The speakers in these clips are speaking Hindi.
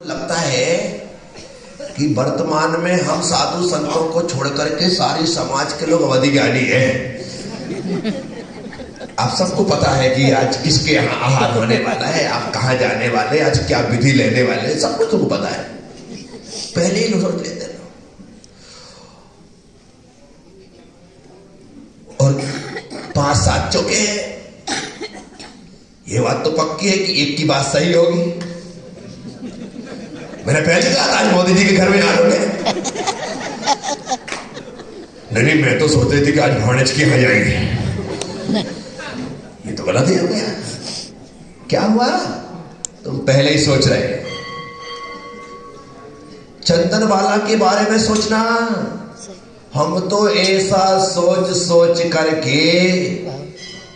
लगता है कि वर्तमान में हम साधु संतों को छोड़ करके सारी समाज के लोग अवधि ज्ञानी हैं। आप सबको पता है कि आज किसके यहाँ आहार होने वाला है, आप कहाँ जाने वाले, आज क्या विधि लेने वाले, सब कुछ तुमको पता है, पहले ही सोच लेते हैं। और 5-7 चौके हैं। ये बात तो पक्की है कि एक की बात सही होगी। मैंने पहले कहा था आज मोदी जी के घर में आ लोगे। नहीं, मैं तो सोच रही थी कि आज भवनेश के यहाँ जाएंगे। ये तो गलत ही हो गया। क्या हुआ? तुम पहले ही सोच रहे। चंदनवाला के बारे में सोचना। हम तो ऐसा सोच सोच करके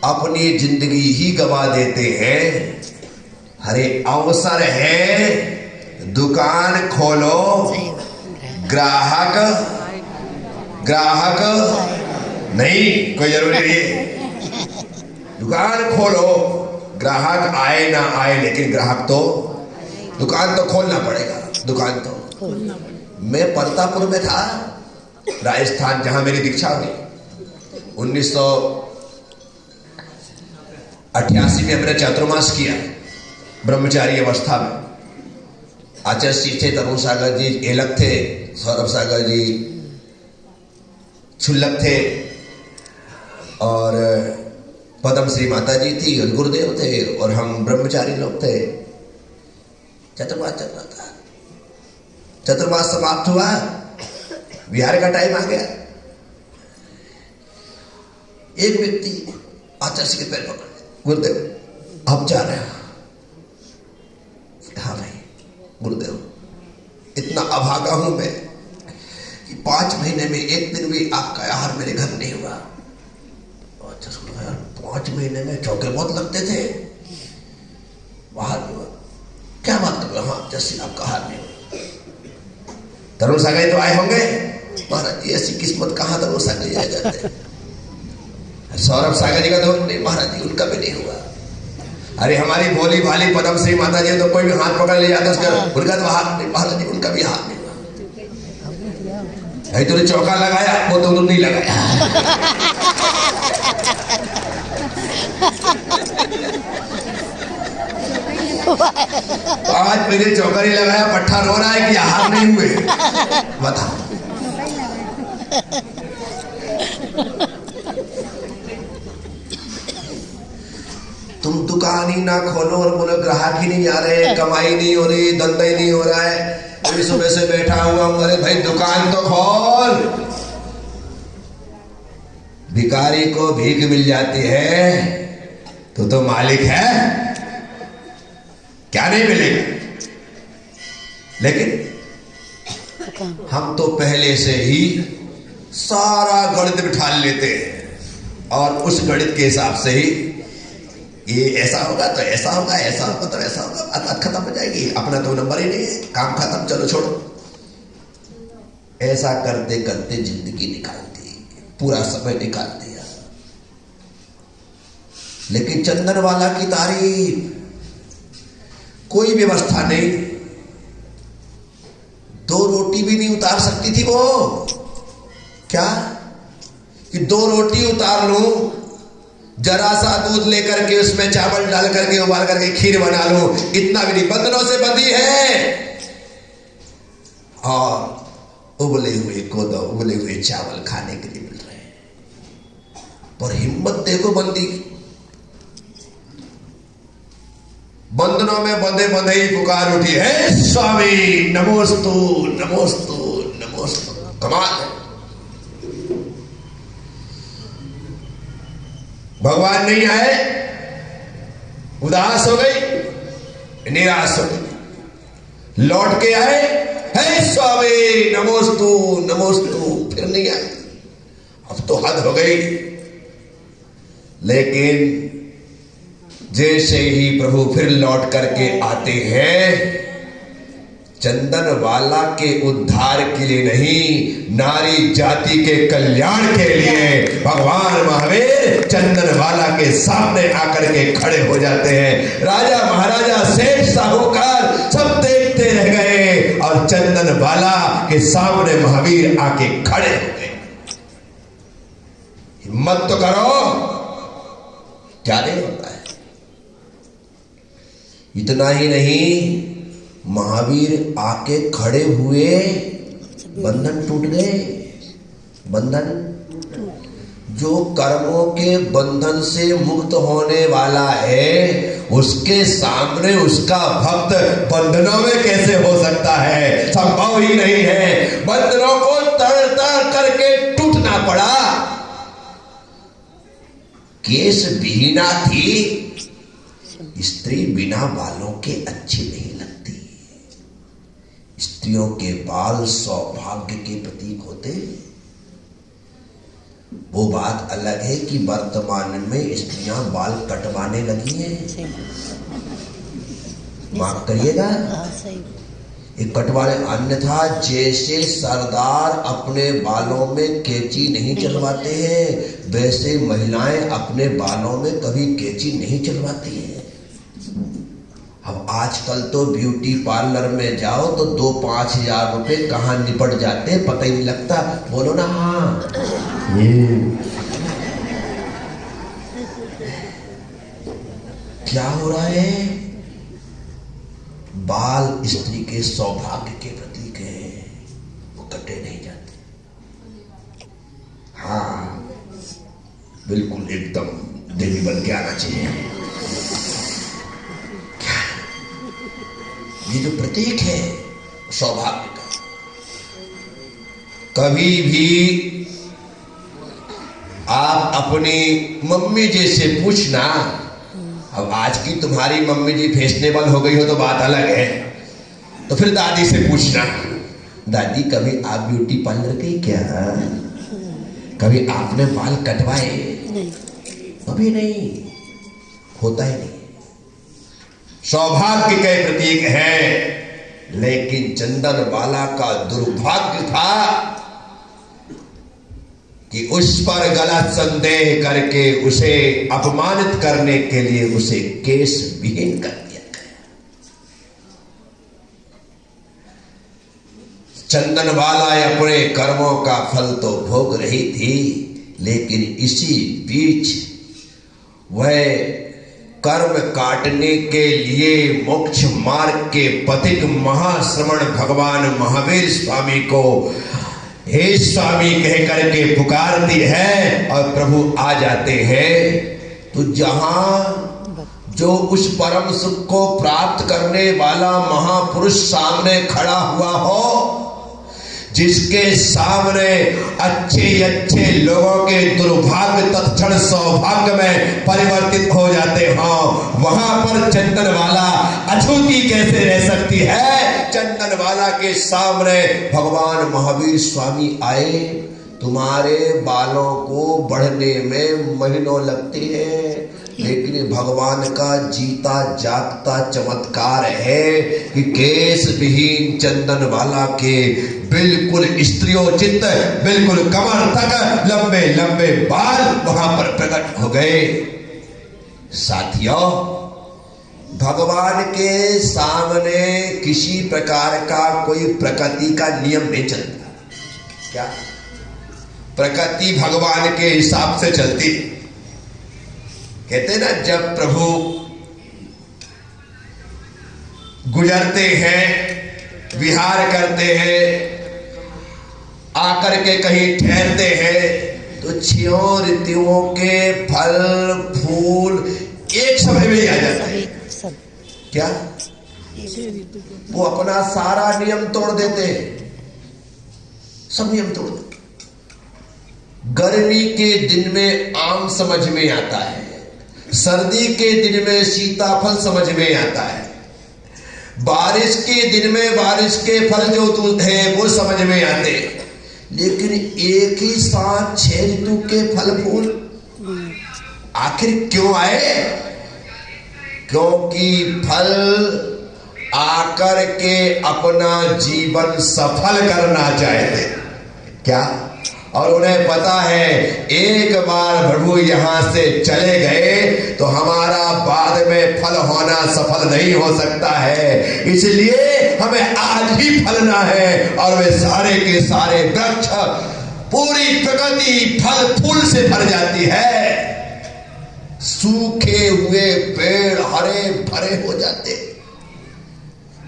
अपनी जिंदगी ही गवा देते हैं। अरे अवसर है, दुकान खोलो, ग्राहक नहीं, कोई जरूरी नहीं है। दुकान खोलो, ग्राहक आए ना आए, लेकिन ग्राहक तो, दुकान तो खोलना पड़ेगा। दुकान तो मैं परतापुर में था, राजस्थान, जहां मेरी दीक्षा हुई 1988 में। हमने चातुर्मास किया ब्रह्मचारी अवस्था में। आचार्य जी थे, तरुण सागर जी एलक थे, सौरभ सागर जी छुल्लक थे, और पद्म श्री माता जी थी, और गुरुदेव थे, और हम ब्रह्मचारी लोग थे। चतुर्मास चल रहा था। चतुर्मास समाप्त हुआ, विहार का टाइम आ गया। एक व्यक्ति आचार्य जी के पैर पकड़, गुरुदेव अब जा रहे हैं। हाँ भाई गुरुदेव, इतना अभागा हूं मैं कि 5 महीने में एक दिन भी आपका आहार मेरे घर नहीं हुआ। अच्छा सुनो यार, 5 महीने में चौके बहुत लगते थे, बाहर नहीं हुआ। क्या बात कर रहे हो? हाँ जैसे आपका आहार नहीं हुआ। तरुण सागर तो आए होंगे। महाराज जी ऐसी किस्मत कहाँ तरुण सागर जी आ जाते। सौरभ सागर जी का तो नहीं, महाराज जी उनका भी नहीं हुआ। अरे हमारी भोली भाली पद्म श्री माता जी तो कोई भी हाथ पकड़ ले जाता उसका, उनका तो हाथ नहीं, महाराज जी उनका भी हाथ नहीं हुआ। भाई तूने चौका लगाया, वो तो नहीं लगाया। आज मेरे चौका नहीं लगाया, पट्ठा रो रहा है कि हाथ नहीं हुए। बताओ। तुम दुकान ही ना खोलो और बोलो ग्राहक ही नहीं आ रहे, कमाई नहीं हो रही, धंधा ही नहीं हो रहा है, अभी सुबह से बैठा हुआ हूं। अरे भाई दुकान तो खोल। भिखारी को भीख मिल जाती है तो मालिक है, क्या नहीं मिलेगा? लेकिन हम तो पहले से ही सारा गणित बिठा लेते हैं, और उस गणित के हिसाब से ही ये ऐसा होगा तो ऐसा होगा, ऐसा होगा तो ऐसा होगा, बात खत्म हो जाएगी। अपना तो नंबर ही नहीं है, काम खत्म, चलो छोड़ो। ऐसा करते करते जिंदगी निकाल दी, पूरा समय निकाल दिया। लेकिन चंदनवाला की तारीफ, कोई व्यवस्था नहीं, 2 रोटी भी नहीं उतार सकती थी वो। क्या कि 2 रोटी उतार लूं, जरा सा दूध लेकर के उसमें चावल डाल करके उबाल करके खीर बना लो, इतना भी नहीं। बंधनों से बंधी है, और उबले हुए कोदो, उबले हुए चावल खाने के लिए मिल रहे हैं। पर हिम्मत देखो बंदी, बंधनों में बंधे बंधे ही पुकार उठी है, स्वामी नमोस्तु नमोस्तु नमोस्तु। कमाल है। भगवान नहीं आए, उदास हो गई, निराश हो गई, लौट के आए, हे स्वामी नमोस्तु नमोस्तु, फिर नहीं आए। अब तो हद हो गई। लेकिन जैसे ही प्रभु फिर लौट करके आते हैं, चंदनवाला के उद्धार के लिए नहीं, नारी जाति के कल्याण के लिए भगवान महावीर चंदनवाला के सामने आकर के खड़े हो जाते हैं। राजा महाराजा सेठ साहूकार सब देखते रह गए। चंदन वाला के सामने महावीर आके खड़े हो गए। हिम्मत तो करो, क्या नहीं होता है। इतना ही नहीं, महावीर आके खड़े हुए, बंधन टूट गए। बंधन, जो कर्मों के बंधन से मुक्त होने वाला है, उसके सामने उसका भक्त बंधनों में कैसे हो सकता है? संभव ही नहीं है। बंधनों को तर तर करके टूटना पड़ा। केस विहीना थी, स्त्री बिना बालों के अच्छी नहीं लगती। स्त्रियों के बाल सौभाग्य के प्रतीक होते। वो बात अलग है कि वर्तमान में स्त्रियां बाल कटवाने लगी हैं। माफ करिएगा, एक कटवाने, अन्यथा जैसे सरदार अपने बालों में कैंची नहीं चलवाते हैं, वैसे महिलाएं अपने बालों में कभी कैंची नहीं चलवाती हैं। अब आजकल तो ब्यूटी पार्लर में जाओ तो 2-5 हजार रुपए कहाँ निपट जाते पता ही नहीं लगता। बोलो ना हाँ। क्या हो रहा है? बाल स्त्री के सौभाग्य के प्रतीक है, वो कटे नहीं जाते। हाँ बिल्कुल, एकदम देवी बन के आना चाहिए। ये जो प्रतीक है सौभाग्य का, कभी भी आप अपनी मम्मी जी से पूछना। अब आज की तुम्हारी मम्मी जी फैशनेबल हो गई हो तो बात अलग है, तो फिर दादी से पूछना, दादी कभी आप ब्यूटी पार्लर गई क्या? कभी आपने बाल कटवाए? कभी नहीं, होता ही नहीं। सौभाग्य के प्रतीक है, लेकिन चंदन वाला का दुर्भाग्य था कि उस पर गलत संदेह करके उसे अपमानित करने के लिए उसे केस विहीन कर दिया गया। चंदन वाला अपने कर्मों का फल तो भोग रही थी, लेकिन इसी बीच वह कर्म काटने के लिए मोक्ष मार्ग के पथिक महाश्रमण भगवान महावीर स्वामी को हे स्वामी कह करके पुकारती है, और प्रभु आ जाते हैं। तो जहां जो उस परम सुख को प्राप्त करने वाला महापुरुष सामने खड़ा हुआ हो, जिसके सामने अच्छे लोगों के दुर्भाग्य तत्क्षण सौभाग्य में परिवर्तित हो जाते हो, वहां पर चंदन वाला अछूती कैसे रह सकती है? चंदन वाला के सामने भगवान महावीर स्वामी आए। तुम्हारे बालों को बढ़ने में महीनों लगते हैं, लेकिन भगवान का जीता जागता चमत्कार है कि केस विहीन चंदन वाला के बिल्कुल स्त्रियोचित, बिल्कुल कमर तक लंबे लंबे बाल वहां पर प्रकट हो गए। साथियों, भगवान के सामने किसी प्रकार का कोई प्रकृति का नियम नहीं चलता। क्या? प्रकृति भगवान के हिसाब से चलती। कहते ना, जब प्रभु गुजरते हैं, विहार करते हैं, आकर के कहीं ठहरते हैं, तो 6 ऋतुओं के फल फूल एक समय में ही आ जाते हैं। क्या? वो अपना सारा नियम तोड़ देते हैं, सब नियम तोड़ देते। गर्मी के दिन में आम समझ में आता है, सर्दी के दिन में सीताफल समझ में आता है, बारिश के दिन में बारिश के फल जो है वो समझ में आते, लेकिन एक ही साथ 6 ऋतु के फल फूल आखिर क्यों आए? क्योंकि फल आकर के अपना जीवन सफल करना चाहते। क्या? और उन्हें पता है एक बार प्रभु यहां से चले गए तो हमारा बाद में फल होना सफल नहीं हो सकता है, इसलिए हमें आज ही फलना है। और वे सारे के सारे वृक्ष, पूरी प्रकृति फल फूल से भर जाती है। सूखे हुए पेड़ हरे भरे हो जाते।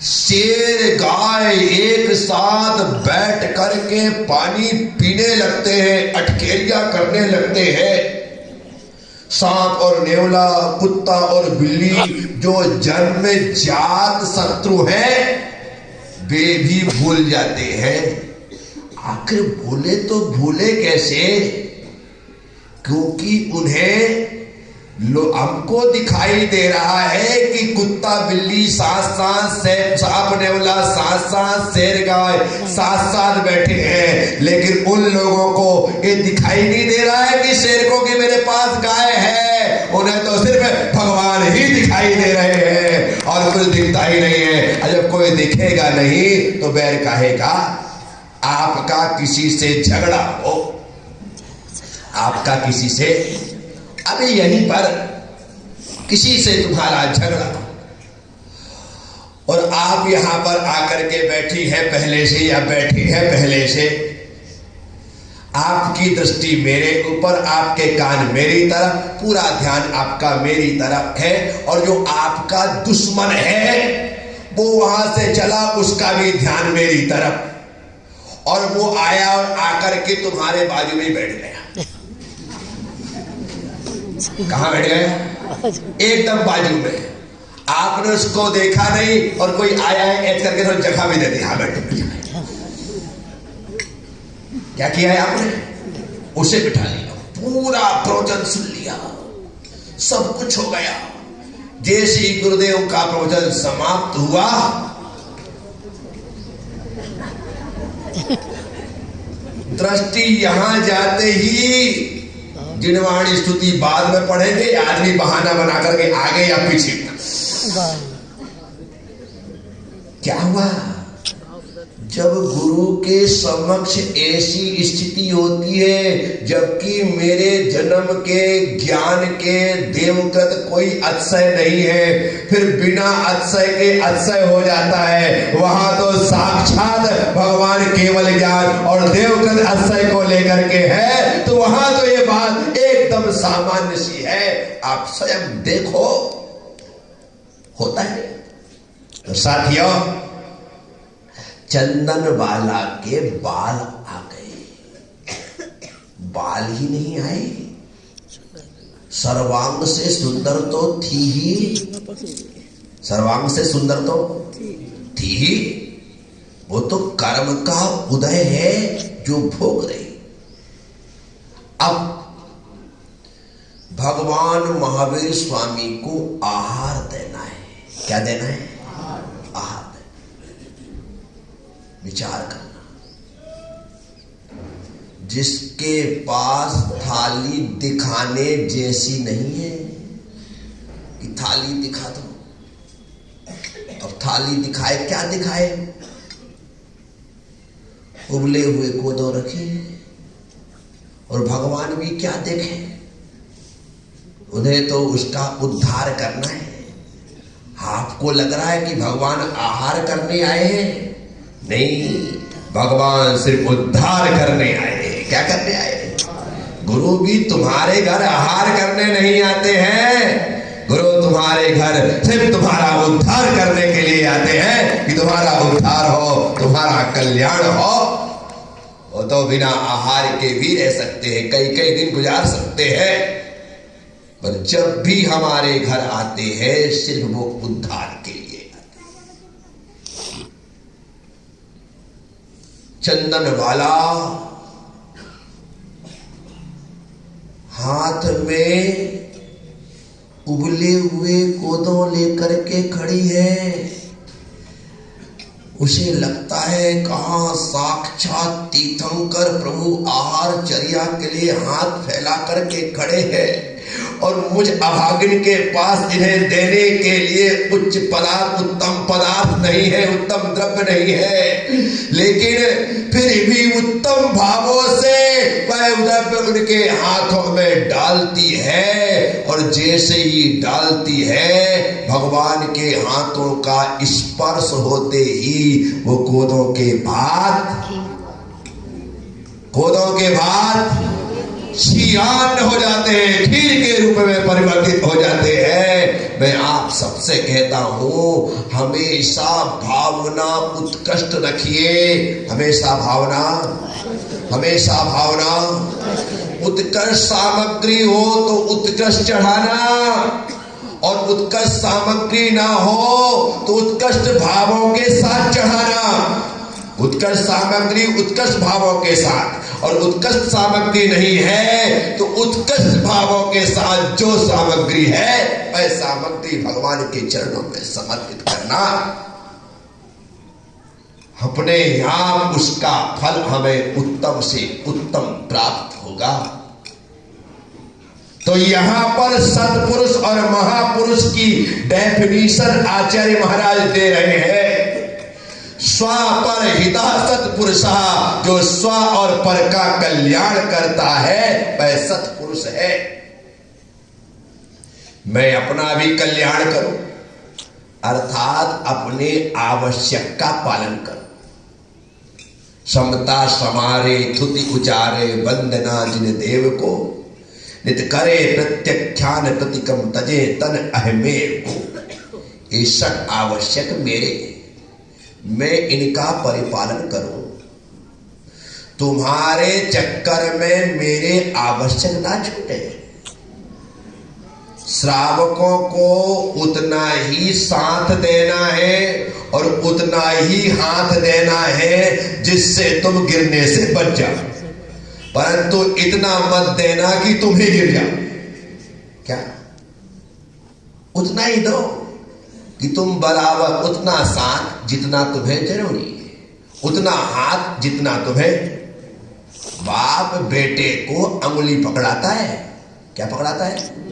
शेर गाय एक साथ बैठ करके पानी पीने लगते हैं, अटकेलियां करने लगते हैं। सांप और नेवला, कुत्ता और बिल्ली जो जन्म जात शत्रु हैं, वे भी भूल जाते हैं। आखिर भूले तो भूले कैसे? क्योंकि उन्हें हमको दिखाई दे रहा है कि कुत्ता बिल्ली साथ साथ, सांप नेवला साथ साथ, शेर गाय साथ साथ बैठे हैं, लेकिन उन लोगों को ये दिखाई नहीं दे रहा है कि शेर को कि मेरे पास गाय है। उन्हें तो सिर्फ भगवान ही दिखाई दे रहे हैं और कुछ दिखता ही नहीं है। जब कोई दिखेगा नहीं तो बैर काहेगा? आपका किसी से झगड़ा हो, आपका किसी से, अभी यहीं पर किसी से तुम्हारा झगड़ा, और आप यहां पर आकर के बैठी है पहले से या बैठी है पहले से, आपकी दृष्टि मेरे ऊपर, आपके कान मेरी तरफ, पूरा ध्यान आपका मेरी तरफ है। और जो आपका दुश्मन है वो वहां से चला, उसका भी ध्यान मेरी तरफ, और वो आया और आकर के तुम्हारे बाजू में बैठ गया। कहां बैठ गया? एकदम बाजू में। आपने उसको देखा नहीं और कोई आया है ऐसे करके थोड़ी जगह भी दे दी, हाँ बैठो। क्या किया है आपने? उसे बिठा लिया, पूरा प्रवचन सुन लिया, सब कुछ हो गया। जैसे ही गुरुदेव का प्रवचन समाप्त हुआ, दृष्टि यहां जाते ही, जिनवाणी स्तुति बाद में पढ़ेंगे, आदमी बहाना बना करके आगे या पीछे। क्या हुआ? जब गुरु के समक्ष ऐसी स्थिति होती है, जबकि मेरे जन्म के ज्ञान के देवकृत कोई अतिशय नहीं है, फिर बिना अतिशय के अतिशय हो जाता है। वहां तो साक्षात भगवान केवल ज्ञान और देवकृत अतिशय को लेकर के है, तो वहां तो ये बात एकदम सामान्य सी है। आप स्वयं देखो, होता है। तो साथियों, चंदन वाला के बाल आ गए, बाल ही नहीं आए, सर्वांग से सुंदर तो थी ही, सर्वांग से सुंदर तो थी ही, वो तो कर्म का उदय है जो भोग रही। अब भगवान महावीर स्वामी को आहार देना है। क्या देना है? आहार। विचार करना, जिसके पास थाली दिखाने जैसी नहीं है कि थाली दिखा दो, अब थाली दिखाए, क्या दिखाए? उबले हुए कोदो रखे, और भगवान भी क्या देखे? उन्हें तो उसका उद्धार करना है। आपको लग रहा है कि भगवान आहार करने आए हैं? नहीं, भगवान सिर्फ उद्धार करने आए हैं। क्या करने आए हैं? गुरु भी तुम्हारे घर आहार करने नहीं आते हैं। गुरु तुम्हारे घर सिर्फ तुम्हारा उद्धार करने के लिए आते हैं, कि तुम्हारा उद्धार हो, तुम्हारा कल्याण हो। वो तो बिना आहार के भी रह सकते हैं, कई कई दिन गुजार सकते हैं, पर जब भी हमारे घर आते हैं सिर्फ वो उद्धार के लिए। चंदन वाला हाथ में उबले हुए कोदो लेकर के खड़ी है। उसे लगता है कहां साक्षात तीर्थंकर प्रभु आहार चर्या के लिए हाथ फैला करके खड़े हैं, और मुझ अभागिन के पास इन्हें देने के लिए उच्च पदार्थ, उत्तम पदार्थ नहीं है, उत्तम द्रव्य नहीं है, लेकिन फिर भी उत्तम भावों से वह उनके हाथों में डालती है और जैसे ही डालती है भगवान के हाथों का स्पर्श होते ही वो कोदों के भात शियान हो जाते हैं, खीर के रूप में परिवर्तित हो जाते हैं। मैं आप सबसे कहता हूं हमेशा भावना उत्कृष्ट रखिए, हमेशा भावना उत्कृष्ट सामग्री हो तो उत्कृष्ट चढ़ाना, और उत्कृष्ट सामग्री ना हो तो उत्कृष्ट भावों के साथ चढ़ाना। उत्कृष्ट सामग्री उत्कृष्ट भावों के साथ, और उत्कृष्ट सामग्री नहीं है तो उत्कृष्ट भावों के साथ जो सामग्री है वह सामग्री भगवान के चरणों में समर्पित करना। अपने यहां उसका फल हमें उत्तम से उत्तम प्राप्त होगा। तो यहां पर सत्पुरुष और महापुरुष की डेफिनेशन आचार्य महाराज दे रहे हैं। स्व पर हिता सत्पुरुषा, जो स्व और पर का कल्याण करता है वह सत्पुरुष है। मैं अपना भी कल्याण करूं, अर्थात अपने आवश्यक का पालन करूं। समता समारे थुति उचारे वंदना जिन देव को, नित करे प्रत्यख्यान प्रतिकम तजे तन अहमेव को। ये सब आवश्यक मेरे, मैं इनका परिपालन करूं। तुम्हारे चक्कर में मेरे आवश्यक ना छूटे। श्रावकों को उतना ही साथ देना है और उतना ही हाथ देना है जिससे तुम गिरने से बच जाओ, परंतु इतना मत देना कि तुम ही गिर जाओ। क्या? उतना ही दो कि तुम बराबर, उतना साथ जितना तुम्हें जरूरी है, उतना हाथ जितना तुम्हें। बाप बेटे को अंगुली पकड़ाता है, क्या पकड़ाता है?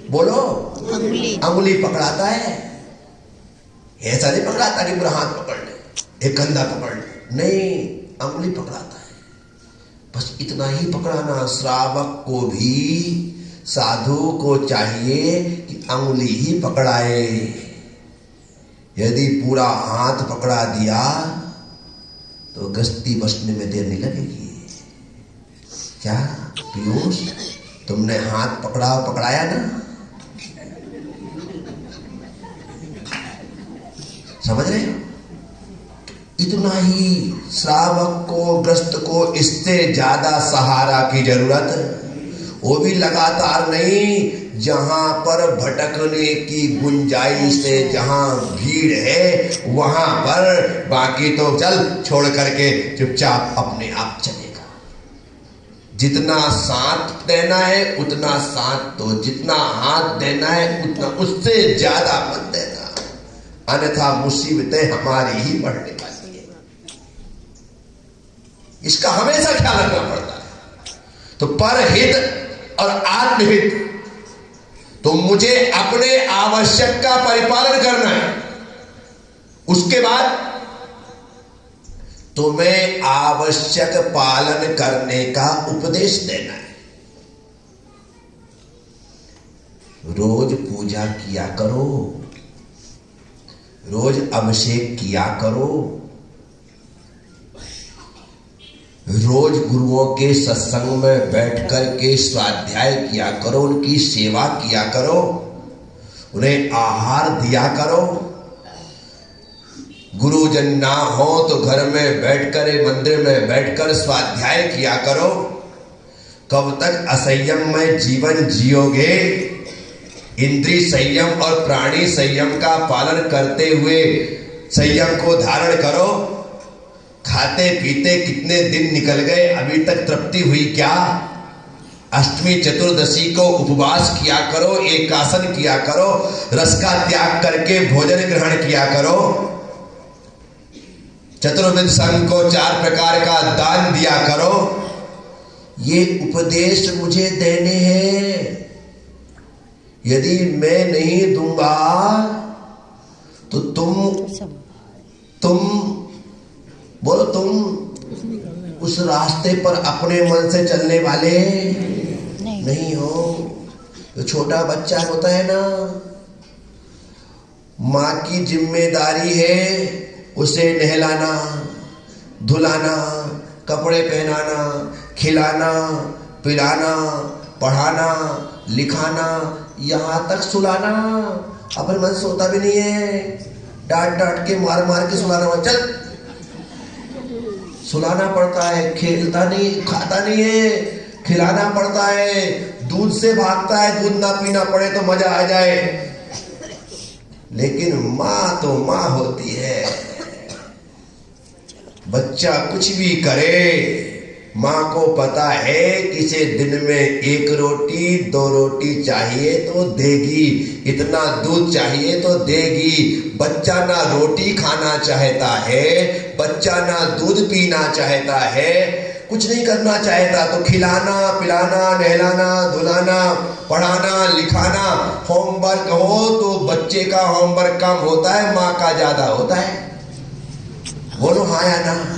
बोलो, अंगुली पकड़ाता है। ऐसा नहीं पकड़ाता कि पूरा हाथ पकड़ ले, एक कंधा पकड़ ले, नहीं, अंगुली पकड़ाता है। बस इतना ही पकड़ाना। श्रावक को भी, साधु को चाहिए कि अंगुली ही पकड़ाए। यदि पूरा हाथ पकड़ा दिया तो गश्ती बसने में देर नहीं लगेगी। क्या पीयूष, तुमने हाथ पकड़ाया ना? समझ रहे हो? इतना ही श्रावक को, ग्रस्त को इससे ज्यादा सहारा की जरूरत, वो भी लगातार नहीं। जहां पर भटकने की गुंजाइश है, जहां भीड़ है वहां पर, बाकी तो चल छोड़ करके चुपचाप अपने आप चलेगा। जितना साथ देना है उतना साथ दो, जितना हाथ देना है उतना, उससे ज्यादा मत देना, अन्यथा मुसीबतें हमारी ही बढ़ने वाली है। इसका हमेशा ख्याल रखना पड़ता है। तो परहित और आत्महित, तो मुझे अपने आवश्यक का परिपालन करना है, उसके बाद तुम्हें आवश्यक पालन करने का उपदेश देना है। रोज पूजा किया करो, रोज अभिषेक किया करो, रोज गुरुओं के सत्संग में बैठ कर के स्वाध्याय किया करो, उनकी सेवा किया करो, उन्हें आहार दिया करो। गुरुजन ना हो तो घर में बैठकर, मंदिर में बैठकर स्वाध्याय किया करो। कब तक असंयम में जीवन जियोगे? इंद्रिय संयम और प्राणी संयम का पालन करते हुए संयम को धारण करो। खाते पीते कितने दिन निकल गए, अभी तक तृप्ति हुई क्या? अष्टमी चतुर्दशी को उपवास किया करो, एकासन किया करो, रस का त्याग करके भोजन ग्रहण किया करो। चतुर्विध संघ को 4 प्रकार का दान दिया करो। ये उपदेश मुझे देने हैं। यदि मैं नहीं दूंगा तो तुम बोलो, तुम उस रास्ते पर अपने मन से चलने वाले नहीं हो। तो छोटा बच्चा होता है ना, माँ की जिम्मेदारी है उसे नहलाना, धुलाना, कपड़े पहनाना, खिलाना, पिलाना, पढ़ाना, लिखाना, यहाँ तक सुलाना। अपने मन सोता भी नहीं है, डांट डांट के मार मार के सुलाना, चल सुलाना पड़ता है। खेलता नहीं, खाता नहीं है, खिलाना पड़ता है। दूध से भागता है, दूध ना पीना पड़े तो मजा आ जाए। लेकिन माँ तो माँ होती है। बच्चा कुछ भी करे, माँ को पता है कि इसे दिन में 1 रोटी 2 रोटी चाहिए तो देगी, इतना दूध चाहिए तो देगी। बच्चा ना रोटी खाना चाहता है, बच्चा ना दूध पीना चाहता है, कुछ नहीं करना चाहता तो खिलाना, पिलाना, नहलाना, धुलाना, पढ़ाना, लिखाना। होमवर्क हो तो बच्चे का होमवर्क कम होता है, माँ का ज्यादा होता है। बोलो हाँ या ना?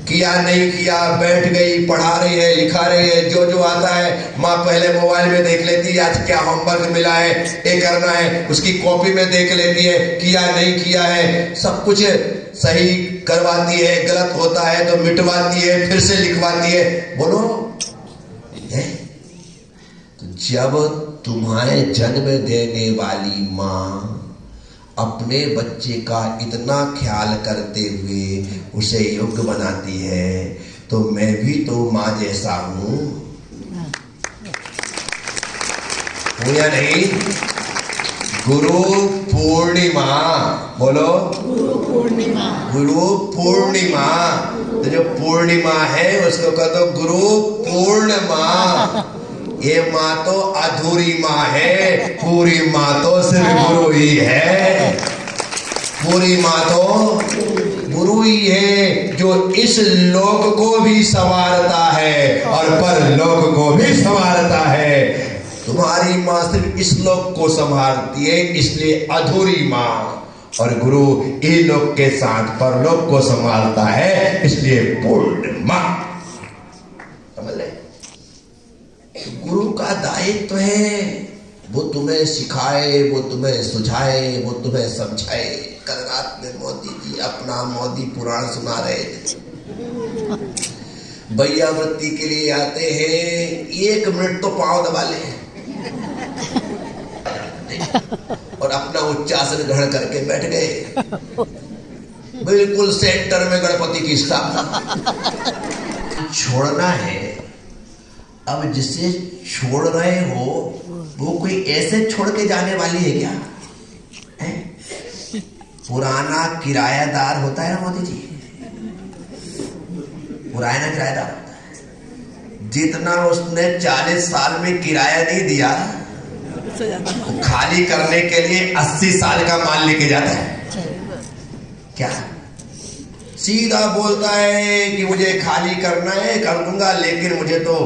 किया नहीं किया, बैठ गई, पढ़ा रही है, लिखा रही है, जो जो आता है माँ पहले मोबाइल में देख लेती है, आज क्या होमवर्क मिला है, ये करना है, उसकी कॉपी में देख लेती है, किया नहीं किया है, सब कुछ सही करवाती है, गलत होता है तो मिटवाती है, फिर से लिखवाती है। बोलो है? तो जब तुम्हारे जन्म देने वाली माँ अपने बच्चे का इतना ख्याल करते हुए उसे योग्य बनाती है, तो मैं भी तो माँ जैसा हूं या नहीं? गुरु पूर्णिमा, बोलो गुरु पूर्णिमा। गुरु पूर्णिमा, तो जो पूर्णिमा है उसको कह दो गुरु पूर्णिमा। ये माँ तो अधूरी माँ है, पूरी माँ तो सिर्फ गुरु ही है। पूरी माँ तो गुरु ही है, जो इस लोक को भी संवारता है और परलोक को भी संवारता है। तुम्हारी माँ सिर्फ इस लोक को संभालती है, इसलिए अधूरी माँ। और गुरु ये लोक के साथ परलोक को संभालता है, इसलिए पूर्ण माँ। समझ ले? गुरु का दायित्व तो है वो तुम्हें सिखाए, वो तुम्हें सुझाए, वो तुम्हें समझाए। कल रात में मोदी जी अपना मोदी पुराण सुना रहे थे। भैया वृत्ति के लिए आते हैं, 1 मिनट तो पांव दबा ले और अपना उच्चासन ग्रहण करके बैठ गए, बिल्कुल सेंटर में गणपति की स्थापना। छोड़ना है। अब जिसे छोड़ रहे हो वो कोई ऐसे छोड़ के जाने वाली है क्या? है? पुराना किरायादार होता है ना मोदी जी, पुराना किरायादार होता है। जितना उसने 40 साल में किराया नहीं दिया, वो खाली करने के लिए 80 साल का माल लेके जाता है। क्या सीधा बोलता है कि मुझे खाली करना है, कर दूंगा, लेकिन मुझे तो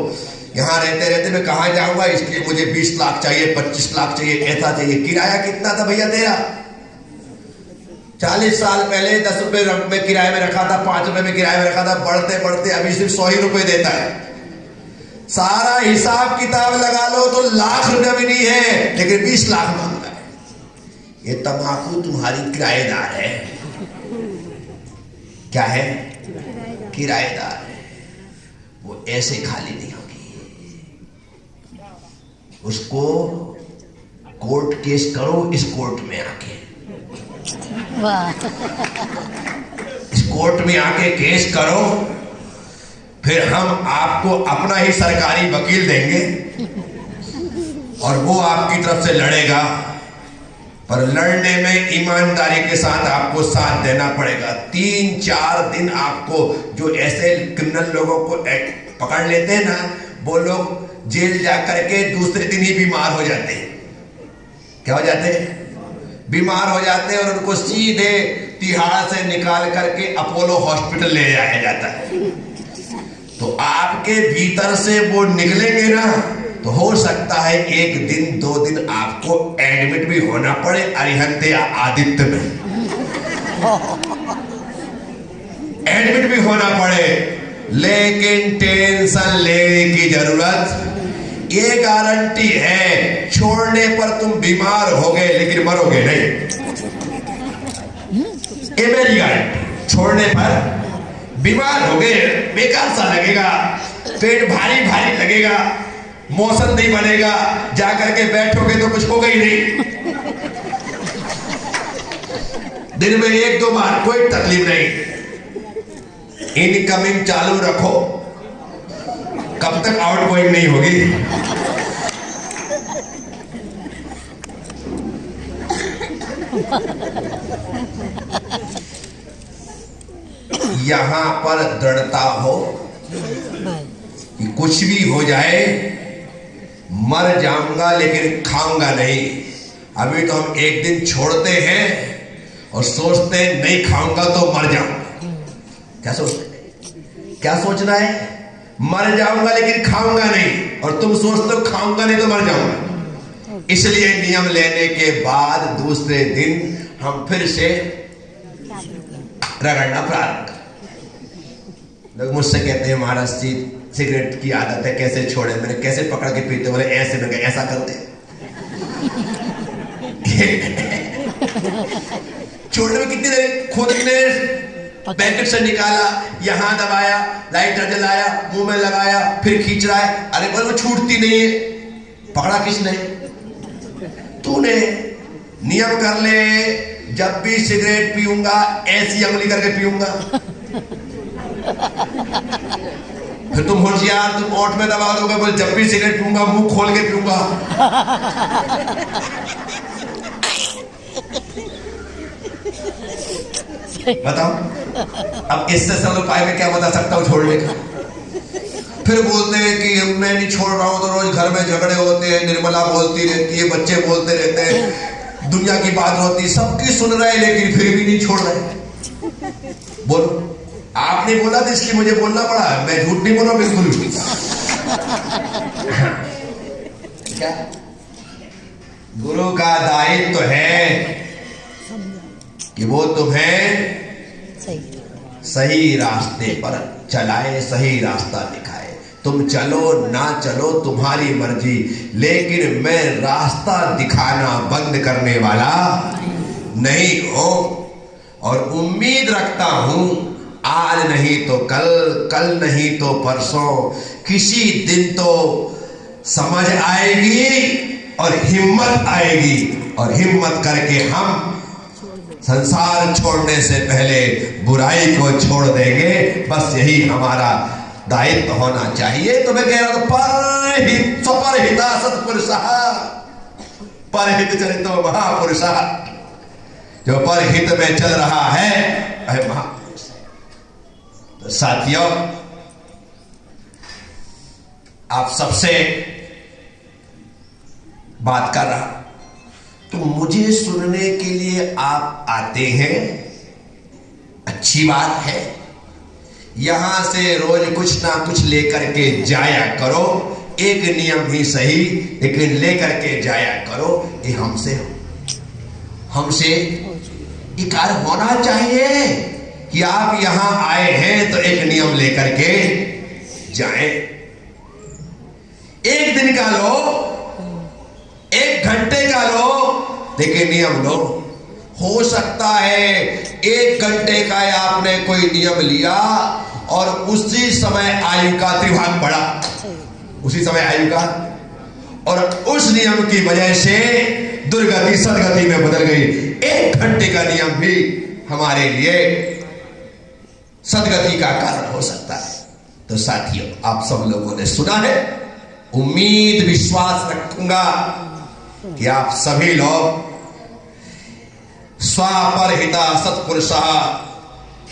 यहाँ रहते रहते मैं कहाँ जाऊंगा, इसलिए मुझे 20 लाख चाहिए, 25 लाख चाहिए, ऐसा चाहिए। किराया कितना था भैया तेरा? 40 साल पहले 10 रुपए में किराए में रखा था, 5 रुपए में किराए में रखा था, बढ़ते बढ़ते अभी सिर्फ 100 ही रुपए देता है। सारा हिसाब किताब लगा लो तो लाख रुपए भी नहीं है, लेकिन 20 लाख मांग रहा है। ये तम्बाकू तुम्हारी किराएदार है। क्या है? किराएदार है। वो ऐसे खाली नहीं होगी, उसको कोर्ट केस करो इस कोर्ट में आके, इस कोर्ट में आके केस करो, फिर हम आपको अपना ही सरकारी वकील देंगे और वो आपकी तरफ से लड़ेगा। पर लड़ने में ईमानदारी के साथ आपको साथ देना पड़ेगा। 3-4 दिन आपको, जो ऐसे क्रिमिनल लोगों को पकड़ लेते हैं ना, वो लोग जेल जा करके दूसरे दिन ही बीमार हो जाते हैं। क्या हो जाते हैं? बीमार हो जाते हैं और उनको सीधे तिहाड़ से निकाल करके अपोलो हॉस्पिटल ले जाया जाता है। तो आपके भीतर से वो निकलेंगे ना, तो हो सकता है 1 दिन 2 दिन आपको एडमिट भी होना पड़े अरिहंत या आदित्य में, एडमिट भी होना पड़े। लेकिन टेंशन लेने की जरूरत, ये गारंटी है छोड़ने पर तुम बीमार होगे लेकिन मरोगे नहीं। ये मेरी गारंटी, छोड़ने पर बीमार होगे, बेकार सा लगेगा, पेट भारी भारी लगेगा, मौसम नहीं बनेगा, जाकर के बैठोगे तो कुछ होगा ही नहीं। दिन में 1-2 बार कोई तकलीफ नहीं। इनकमिंग चालू रखो, कब तक आउटगोइंग नहीं होगी। यहां पर दृढ़ता हो कि कुछ भी हो जाए, मर जाऊंगा लेकिन खाऊंगा नहीं। अभी तो हम एक दिन छोड़ते हैं और सोचते हैं नहीं खाऊंगा तो मर जाऊंगा। क्या सोचते हैं? क्या सोचना है? मर जाऊंगा लेकिन खाऊंगा नहीं, और तुम सोचते हो खाऊंगा नहीं तो मर जाऊंगा। इसलिए नियम लेने के बाद दूसरे दिन हम फिर से रगड़ना प्रारंभ कर। लोग मुझसे कहते हैं महाराज जी सिगरेट की आदत है, कैसे छोड़े? मैंने कैसे पकड़ के पीते? बोले ऐसे। मैंने ऐसा करते छोड़ने में कितनी देर? खुद ने पैकेट से निकाला, यहां दबाया, लाइटर जलाया, मुंह में लगाया, फिर खींच रहा है। अरे बोल वो छूटती नहीं है। पकड़ा किसने? तूने। नियम कर ले, जब भी सिगरेट पीऊंगा ऐसी उंगली करके पीऊंगा। फिर तुम होशियार, तुम ओंठ में दबा दोगे, बोल जब भी सिगरेट पीऊंगा मुंह खोल के पीऊंगा। बताओ, अब इससे सरल उपाय में क्या बता सकता हूं छोड़ने का? फिर बोलते हैं कि मैं नहीं छोड़ रहा हूं, तो रोज घर में झगड़े होते हैं, निर्मला बोलती रहती है, बच्चे बोलते रहते हैं, दुनिया की बात होती है, सबकी सुन रहे हैं लेकिन फिर भी नहीं छोड़ रहे। बोलो, आपने बोला था इसलिए मुझे बोलना पड़ा, मैं झूठ नहीं बोला बिल्कुल भी। क्या गुरु का दायित्व है कि वो तुम्हें सही रास्ते पर चलाए, सही रास्ता दिखाए। तुम चलो ना चलो तुम्हारी मर्जी, लेकिन मैं रास्ता दिखाना बंद करने वाला नहीं हूं। और उम्मीद रखता हूं आज नहीं तो कल, कल नहीं तो परसों, किसी दिन तो समझ आएगी और हिम्मत आएगी, और हिम्मत करके हम संसार छोड़ने से पहले बुराई को छोड़ देंगे। बस यही हमारा दायित्व होना चाहिए। तो मैं कह रहा हूं परहित स्वपरहिता सत्पुरुषः परहित चरितो महापुरुषः। जो परहित में चल रहा है वह महापुरुष। तो साथियों, आप सबसे बात कर रहा, तो मुझे सुनने के लिए आप आते हैं, अच्छी बात है। यहां से रोज कुछ ना कुछ लेकर के जाया करो। एक नियम ही सही, लेकिन लेकर के जाया करो। ये हमसे इकार होना चाहिए कि आप यहां आए हैं तो एक नियम लेकर के जाएं। एक दिन का लो, 1 घंटे का लो, लेकिन नियम लो। हो सकता है 1 घंटे का आपने कोई नियम लिया और उसी समय आयु का त्रिभाग बढ़ा, उसी समय आयु का, और उस नियम की वजह से दुर्गति सदगति में बदल गई। 1 घंटे का नियम भी हमारे लिए सदगति का कारण हो सकता है। तो साथियों, आप सब लोगों ने सुना है, उम्मीद विश्वास रखूंगा कि आप सभी लोग स्वपरहिता सत्पुरुषः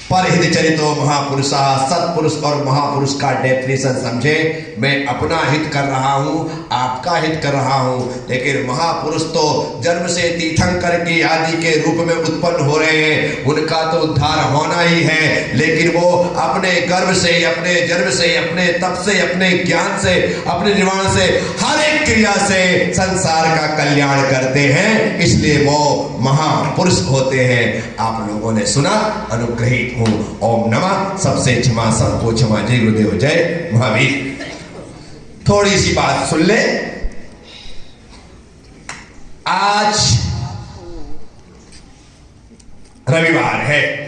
परहित चरितो महापुरुषः, सत्पुरुष और महापुरुष का डेफिनेशन समझे। मैं अपना हित कर रहा हूं, आपका हित कर रहा हूं। लेकिन महापुरुष तो जन्म से तीर्थंकर की आदि के रूप में उत्पन्न हो रहे हैं, उनका तो उद्धार होना ही है। लेकिन वो अपने गर्भ से, अपने जन्म से, अपने तप से, अपने ज्ञान से, अपने निर्वाण से, हर एक क्रिया से संसार का कल्याण करते हैं, इसलिए वो महापुरुष होते हैं। आप लोगों ने सुना, अनुग्रहित हूं। ओम नमः। सबसे क्षमा, सबको क्षमा। जय गुरुदेव, जय महावीर। थोड़ी सी बात सुन ले। आज रविवार है,